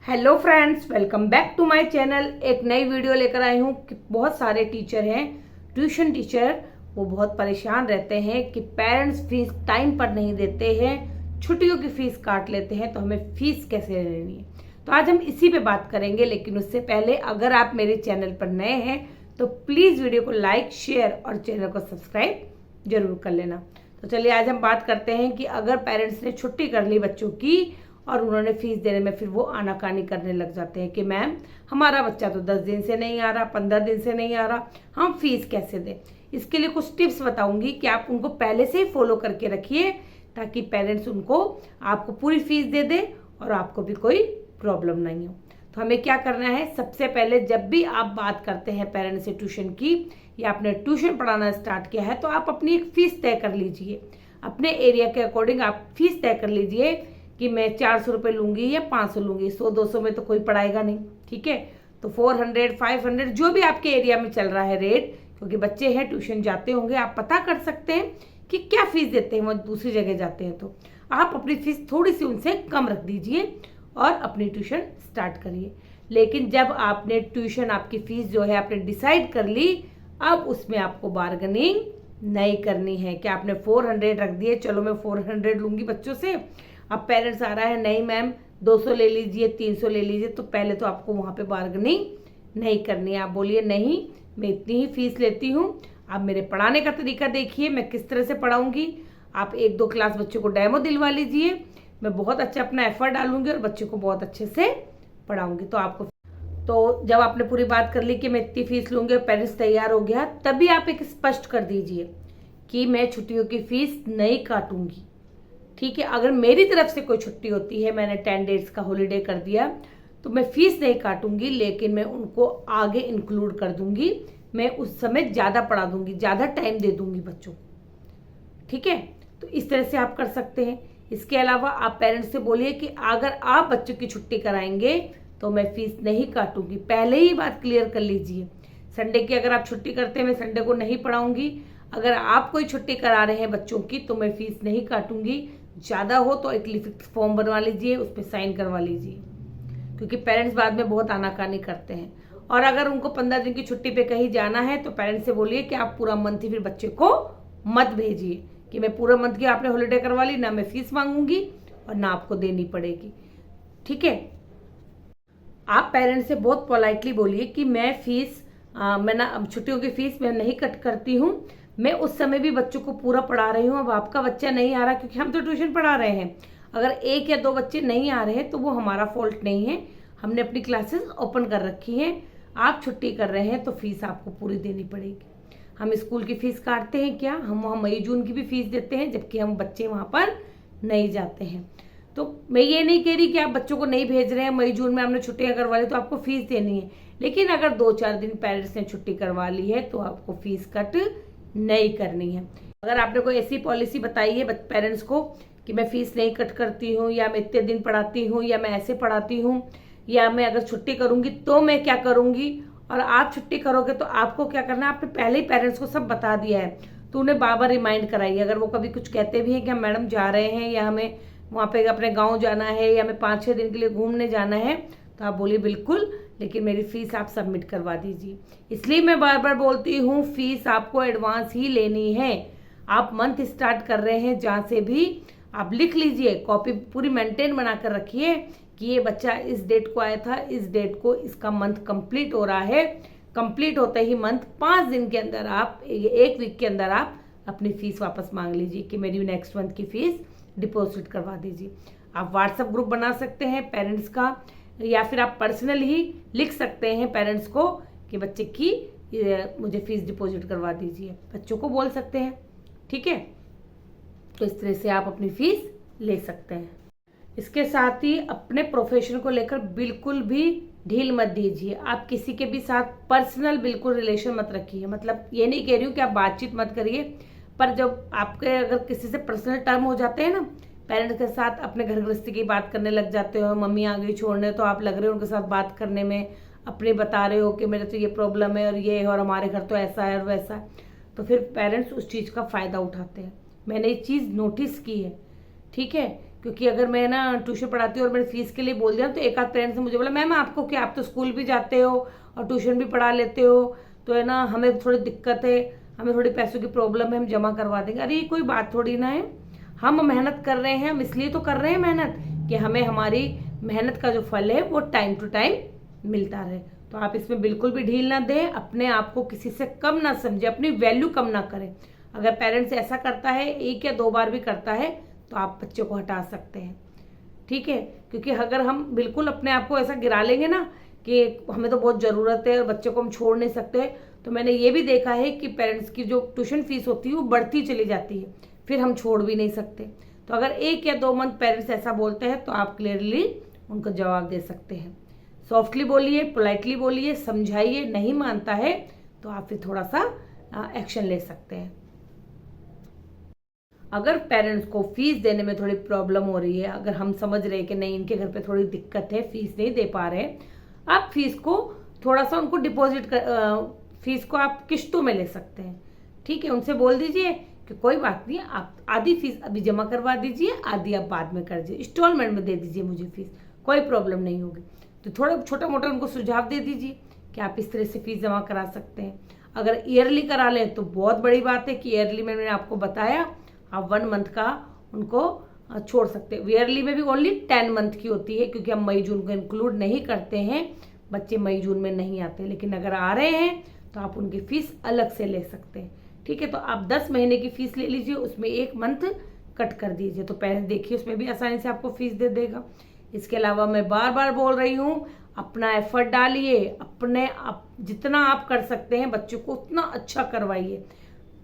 Hello friends, welcome back to my channel. एक नई video लेकर आई हूँ कि बहुत सारे टीचर हैं, ट्यूशन टीचर, वो बहुत परेशान रहते हैं कि पेरेंट्स फीस टाइम पर नहीं देते हैं, छुट्टियों की फीस काट लेते हैं, तो हमें फीस कैसे लेनी है। तो आज हम इसी पे बात करेंगे, लेकिन उससे पहले अगर आप मेरे चैनल पर नए हैं तो प्लीज़ वीडियो को लाइक, शेयर और चैनल को सब्सक्राइब जरूर कर लेना। तो चलिए आज हम बात करते हैं कि अगर पेरेंट्स ने छुट्टी कर ली बच्चों की और उन्होंने फीस देने में फिर वो आनाकानी करने लग जाते हैं कि मैम हमारा बच्चा तो 10 दिन से नहीं आ रहा, 15 दिन से नहीं आ रहा, हम फीस कैसे दें। इसके लिए कुछ टिप्स बताऊंगी कि आप उनको पहले से ही फॉलो करके रखिए ताकि पेरेंट्स उनको आपको पूरी फीस दे दे और आपको भी कोई प्रॉब्लम नहीं हो। तो हमें क्या करना है, सबसे पहले जब भी आप बात करते हैं पेरेंट्स से ट्यूशन की या आपने ट्यूशन पढ़ाना स्टार्ट किया है तो आप अपनी एक फ़ीस तय कर लीजिए। अपने एरिया के अकॉर्डिंग आप फीस तय कर लीजिए कि मैं 400 रुपये लूँगी या 500 लूँगी। 100-200 में तो कोई पढ़ाएगा नहीं, ठीक है। तो 400, 500 जो भी आपके एरिया में चल रहा है रेट, क्योंकि बच्चे हैं ट्यूशन जाते होंगे, आप पता कर सकते हैं कि क्या फ़ीस देते हैं वो दूसरी जगह जाते हैं। तो आप अपनी फ़ीस थोड़ी सी उनसे कम रख दीजिए और अपनी ट्यूशन स्टार्ट करिए। लेकिन जब आपने ट्यूशन आपकी फ़ीस जो है आपने डिसाइड कर ली, अब उसमें आपको बार्गेनिंग नहीं करनी है कि आपने 400 रख दिए, चलो मैं 400 लूँगी बच्चों से। अब पेरेंट्स आ रहा है, नहीं मैम 200 ले लीजिए, 300 ले लीजिए, तो पहले तो आपको वहाँ पे बार्गेनिंग नहीं करनी है। आप बोलिए नहीं मैं इतनी ही फीस लेती हूँ, आप मेरे पढ़ाने का तरीका देखिए मैं किस तरह से पढ़ाऊँगी। आप 1-2 क्लास बच्चों को डेमो दिलवा लीजिए, मैं बहुत अच्छा अपना एफर्ट डालूंगी और बच्चे को बहुत अच्छे से पढ़ाऊंगी। तो आपको तो जब आपने पूरी बात कर ली कि मैं इतनी फीस लूंगी और पेरेंट्स तैयार हो गया, तभी आप एक स्पष्ट कर दीजिए कि मैं छुट्टियों की फीस नहीं काटूंगी, ठीक है। अगर मेरी तरफ से कोई छुट्टी होती है, मैंने 10 डेज का हॉलीडे कर दिया, तो मैं फीस नहीं काटूंगी, लेकिन मैं उनको आगे इंक्लूड कर दूंगी। मैं उस समय ज़्यादा पढ़ा दूंगी, ज़्यादा टाइम दे दूंगी बच्चों को, ठीक है। तो इस तरह से आप कर सकते हैं। इसके अलावा आप पेरेंट्स से बोलिए कि अगर आप बच्चों की छुट्टी कराएंगे तो मैं फीस नहीं काटूंगी। पहले ही बात क्लियर कर लीजिए। संडे की अगर आप छुट्टी करते हैं, मैं संडे को नहीं पढ़ाऊंगी। अगर आप कोई छुट्टी करा रहे हैं बच्चों की तो मैं फीस नहीं काटूंगी। ज़्यादा हो तो एक लिखित फॉर्म बनवा लीजिए, उस पर साइन करवा लीजिए, क्योंकि पेरेंट्स बाद में बहुत आनाकानी करते हैं। और अगर उनको 15 दिन की छुट्टी पे कहीं जाना है तो पेरेंट्स से बोलिए कि आप पूरा मंथ ही फिर बच्चे को मत भेजिए कि मैं पूरा मंथ की आपने हॉलीडे करवा ली, ना मैं फीस मांगूंगी और ना आपको देनी पड़ेगी, ठीक है। आप पेरेंट्स से बहुत पोलाइटली बोलिए कि मैं फीस मैं ना छुट्टियों की फीस मैं नहीं कट करती हूँ, मैं उस समय भी बच्चों को पूरा पढ़ा रही हूँ। अब आपका बच्चा नहीं आ रहा क्योंकि हम तो ट्यूशन पढ़ा रहे हैं, अगर 1 या 2 बच्चे नहीं आ रहे हैं तो वो हमारा फॉल्ट नहीं है, हमने अपनी क्लासेस ओपन कर रखी हैं। आप छुट्टी कर रहे हैं तो फीस आपको पूरी देनी पड़ेगी। हम स्कूल की फीस काटते हैं क्या? हम वहाँ मई जून की भी फीस देते हैं, जबकि हम बच्चे वहाँ पर नहीं जाते हैं। तो मैं ये नहीं कह रही कि आप बच्चों को नहीं भेज रहे हैं, मई जून में हमने छुट्टियां करवा ली तो आपको फीस देनी है, लेकिन अगर 2-4 दिन पेरेंट्स ने छुट्टी करवा ली है तो आपको फीस कट नहीं करनी है। अगर आपने कोई ऐसी पॉलिसी बताई है पेरेंट्स को कि मैं फीस नहीं कट करती हूँ, या मैं इतने दिन पढ़ाती हूँ, या मैं ऐसे पढ़ाती हूँ, या मैं अगर छुट्टी करूँगी तो मैं क्या करूँगी, और आप छुट्टी करोगे तो आपको क्या करना है, आपने पहले ही पेरेंट्स को सब बता दिया है, तो उन्हें बार बार रिमाइंड कराइए। अगर वो कभी कुछ कहते भी हैं कि हम मैडम जा रहे हैं या हमें वहाँ पे अपने गांव जाना है या हमें 5-6 दिन के लिए घूमने जाना है, तो आप बोलिए बिल्कुल, लेकिन मेरी फीस आप सबमिट करवा दीजिए। इसलिए मैं बार बार बोलती हूँ फीस आपको एडवांस ही लेनी है। आप मंथ स्टार्ट कर रहे हैं जहाँ से भी आप लिख लीजिए, कॉपी पूरी मेंटेन बना कर रखिए कि ये बच्चा इस डेट को आया था, इस डेट को इसका मंथ कंप्लीट हो रहा है। कंप्लीट होते ही मंथ 5 दिन के अंदर आप 1 वीक के अंदर आप अपनी फीस वापस मांग लीजिए कि मेरी नेक्स्ट मंथ की फीस डिपॉजिट करवा दीजिए। आप व्हाट्सएप ग्रुप बना सकते हैं पेरेंट्स का, या फिर आप पर्सनल ही लिख सकते हैं पेरेंट्स को कि बच्चे की मुझे फीस डिपॉजिट करवा दीजिए, बच्चों को बोल सकते हैं, ठीक है। तो इस तरह से आप अपनी फीस ले सकते हैं। इसके साथ ही अपने प्रोफेशन को लेकर बिल्कुल भी ढील मत दीजिए। आप किसी के भी साथ पर्सनल बिल्कुल रिलेशन मत रखिए। मतलब ये नहीं कह रही हूँ कि आप बातचीत मत करिए, पर जब आपके अगर किसी से पर्सनल टर्म हो जाते हैं ना, पेरेंट्स के साथ अपने घर गृहस्थी की बात करने लग जाते हो, मम्मी आ गई छोड़ने, तो आप लग रहे हो उनके साथ बात करने में, अपने बता रहे हो कि मेरे तो ये प्रॉब्लम है और ये है और हमारे घर तो ऐसा है और वैसा है, तो फिर पेरेंट्स उस चीज़ का फ़ायदा उठाते हैं। मैंने ये चीज़ नोटिस की है, ठीक है, क्योंकि अगर मैं ना ट्यूशन पढ़ाती हूँ और मैंने फीस के लिए बोल दिया तो एक आध पेरेंट्स ने मुझे बोला मैम आपको क्या, आप तो स्कूल भी जाते हो और ट्यूशन भी पढ़ा लेते हो, तो है ना हमें थोड़ी दिक्कत है, हमें थोड़ी पैसों की प्रॉब्लम है, हम जमा करवा देंगे। अरे ये कोई बात थोड़ी ना है, हम मेहनत कर रहे हैं, हम इसलिए तो कर रहे हैं मेहनत कि हमें हमारी मेहनत का जो फल है वो टाइम टू टाइम मिलता रहे। तो आप इसमें बिल्कुल भी ढील ना दें, अपने आप को किसी से कम ना समझे, अपनी वैल्यू कम ना करें। अगर पेरेंट्स ऐसा करता है, एक या दो बार भी करता है, तो आप बच्चों को हटा सकते हैं, ठीक है। क्योंकि अगर हम बिल्कुल अपने आप को ऐसा गिरा लेंगे ना कि हमें तो बहुत ज़रूरत है और बच्चों को हम छोड़ नहीं सकते, तो मैंने ये भी देखा है कि पेरेंट्स की जो ट्यूशन फीस होती है वो बढ़ती चली जाती है, फिर हम छोड़ भी नहीं सकते। तो अगर 1 या 2 मंथ पेरेंट्स ऐसा बोलते हैं तो आप क्लियरली उनको जवाब दे सकते हैं। सॉफ्टली बोलिए, पोलाइटली बोलिए, समझाइए, नहीं मानता है तो आप फिर थोड़ा सा एक्शन ले सकते हैं। अगर पेरेंट्स को फीस देने में थोड़ी प्रॉब्लम हो रही है, अगर हम समझ रहे हैं कि नहीं इनके घर पे थोड़ी दिक्कत है, फीस नहीं दे पा रहे, आप फीस को थोड़ा सा उनको डिपॉजिट कर, फीस को आप किश्तों में ले सकते हैं, ठीक है। उनसे बोल दीजिए कि कोई बात नहीं, आप आधी फीस अभी जमा करवा दीजिए, आधी आप बाद में कर दीजिए, इंस्टॉलमेंट में दे दीजिए मुझे फीस, कोई प्रॉब्लम नहीं होगी। तो थोड़ा छोटा मोटा उनको सुझाव दे दीजिए कि आप इस तरह से फीस जमा करा सकते हैं। अगर ईयरली करा लें तो बहुत बड़ी बात है कि ईयरली में मैंने आपको बताया आप 1 मंथ का उनको छोड़ सकते हैं। ईयरली में भी ओनली 10 मंथ की होती है, क्योंकि हम मई जून को इंक्लूड नहीं करते हैं, बच्चे मई जून में नहीं आते। लेकिन अगर आ रहे हैं तो आप उनकी फीस अलग से ले सकते हैं, ठीक है। तो आप 10 महीने की फीस ले लीजिए, उसमें 1 मंथ कट कर दीजिए, तो पेरेंट्स देखिए उसमें भी आसानी से आपको फीस दे देगा। इसके अलावा मैं बार बार बोल रही हूँ, अपना एफर्ट डालिए, जितना आप कर सकते हैं बच्चों को उतना अच्छा करवाइए,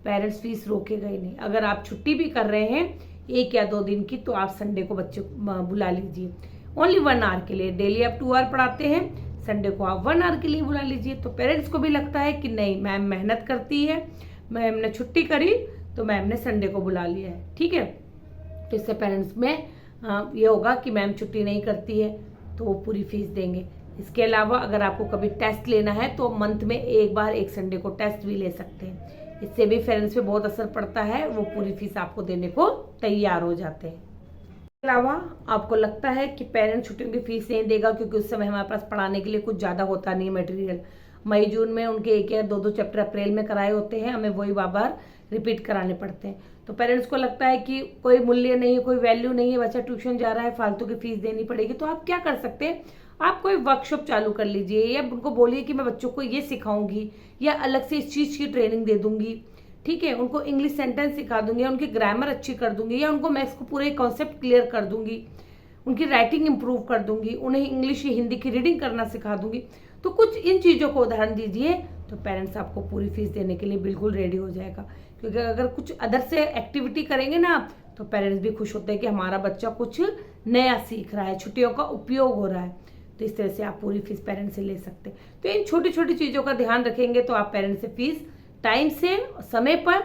पेरेंट्स फीस रोकेगा ही नहीं। अगर आप छुट्टी भी कर रहे हैं 1 या 2 दिन की, तो आप संडे को बच्चे को बुला लीजिए, ओनली 1 आवर के लिए। डेली आप 2 आवर पढ़ाते हैं, संडे को आप 1 आवर के लिए बुला लीजिए। तो पेरेंट्स को भी लगता है कि नहीं मैम मेहनत करती है, मैम ने छुट्टी करी तो मैम ने संडे को बुला लिया है, ठीक है। तो इससे पेरेंट्स में ये होगा कि मैम छुट्टी नहीं करती है, तो वो पूरी फीस देंगे। इसके अलावा अगर आपको कभी टेस्ट लेना है तो मंथ में एक बार एक संडे को टेस्ट भी ले सकते हैं, इससे भी पेरेंट्स पे बहुत असर पड़ता है, वो पूरी फीस आपको देने को तैयार हो जाते हैं। इसके अलावा आपको लगता है कि पेरेंट्स छुट्टियों की फीस नहीं देगा क्योंकि उस समय हमारे पास पढ़ाने के लिए कुछ ज़्यादा होता नहीं है मटेरियल, मई जून में उनके 1 या 2 चैप्टर अप्रैल में कराए होते हैं, हमें वही बार बार रिपीट कराने पड़ते हैं। तो पेरेंट्स को लगता है कि कोई मूल्य नहीं है, कोई वैल्यू नहीं है, बच्चा ट्यूशन जा रहा है, फालतू की फीस देनी पड़ेगी। तो आप क्या कर सकते हैं, आप कोई वर्कशॉप चालू कर लीजिए, या उनको बोलिए कि मैं बच्चों को ये सिखाऊंगी या अलग से इस चीज़ की ट्रेनिंग दे दूंगी, ठीक है। उनको इंग्लिश सेंटेंस सिखा दूंगी, या उनकी ग्रामर अच्छी कर दूंगी, या उनको मैथ्स को पूरे कॉन्सेप्ट क्लियर कर दूंगी, उनकी राइटिंग इंप्रूव कर दूंगी, उन्हें इंग्लिश या हिंदी की रीडिंग करना सिखा दूंगी। तो कुछ इन चीज़ों को उदाहरण दीजिए, तो पेरेंट्स आपको पूरी फीस देने के लिए बिल्कुल रेडी हो जाएगा। क्योंकि अगर कुछ अदर से एक्टिविटी करेंगे ना आप, तो पेरेंट्स भी खुश होते हैं कि हमारा बच्चा कुछ नया सीख रहा है, छुट्टियों का उपयोग हो रहा है। तो इस तरह से आप पूरी फीस पेरेंट्स से ले सकते हैं। तो इन छोटी छोटी चीज़ों का ध्यान रखेंगे तो आप पेरेंट्स से फीस टाइम से, समय पर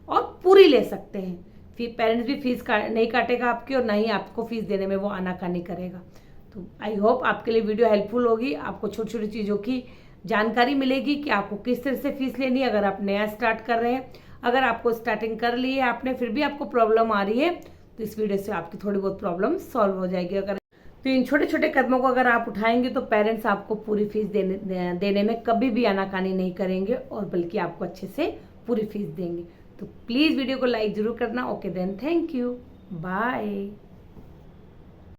और पूरी ले सकते हैं। फिर पेरेंट्स भी फीस नहीं काटेगा आपकी, और ना ही आपको फीस देने में वो आनाकानी करेगा। तो आई होप आपके लिए वीडियो हेल्पफुल होगी, आपको छोटी छोटी चीज़ों की जानकारी मिलेगी कि आपको किस तरह से फीस लेनी है अगर आप नया स्टार्ट कर रहे हैं। अगर आपको स्टार्टिंग कर ली है आपने, फिर भी आपको प्रॉब्लम आ रही है, तो इस वीडियो से आपकी थोड़ी बहुत प्रॉब्लम सॉल्व हो जाएगी। अगर तो इन छोटे छोटे कदमों को अगर आप उठाएंगे तो पेरेंट्स आपको पूरी फीस देने में कभी भी आनाकानी नहीं करेंगे, और बल्कि आपको अच्छे से पूरी फीस देंगे। तो प्लीज़ वीडियो को लाइक जरूर करना। Okay then, thank you, bye.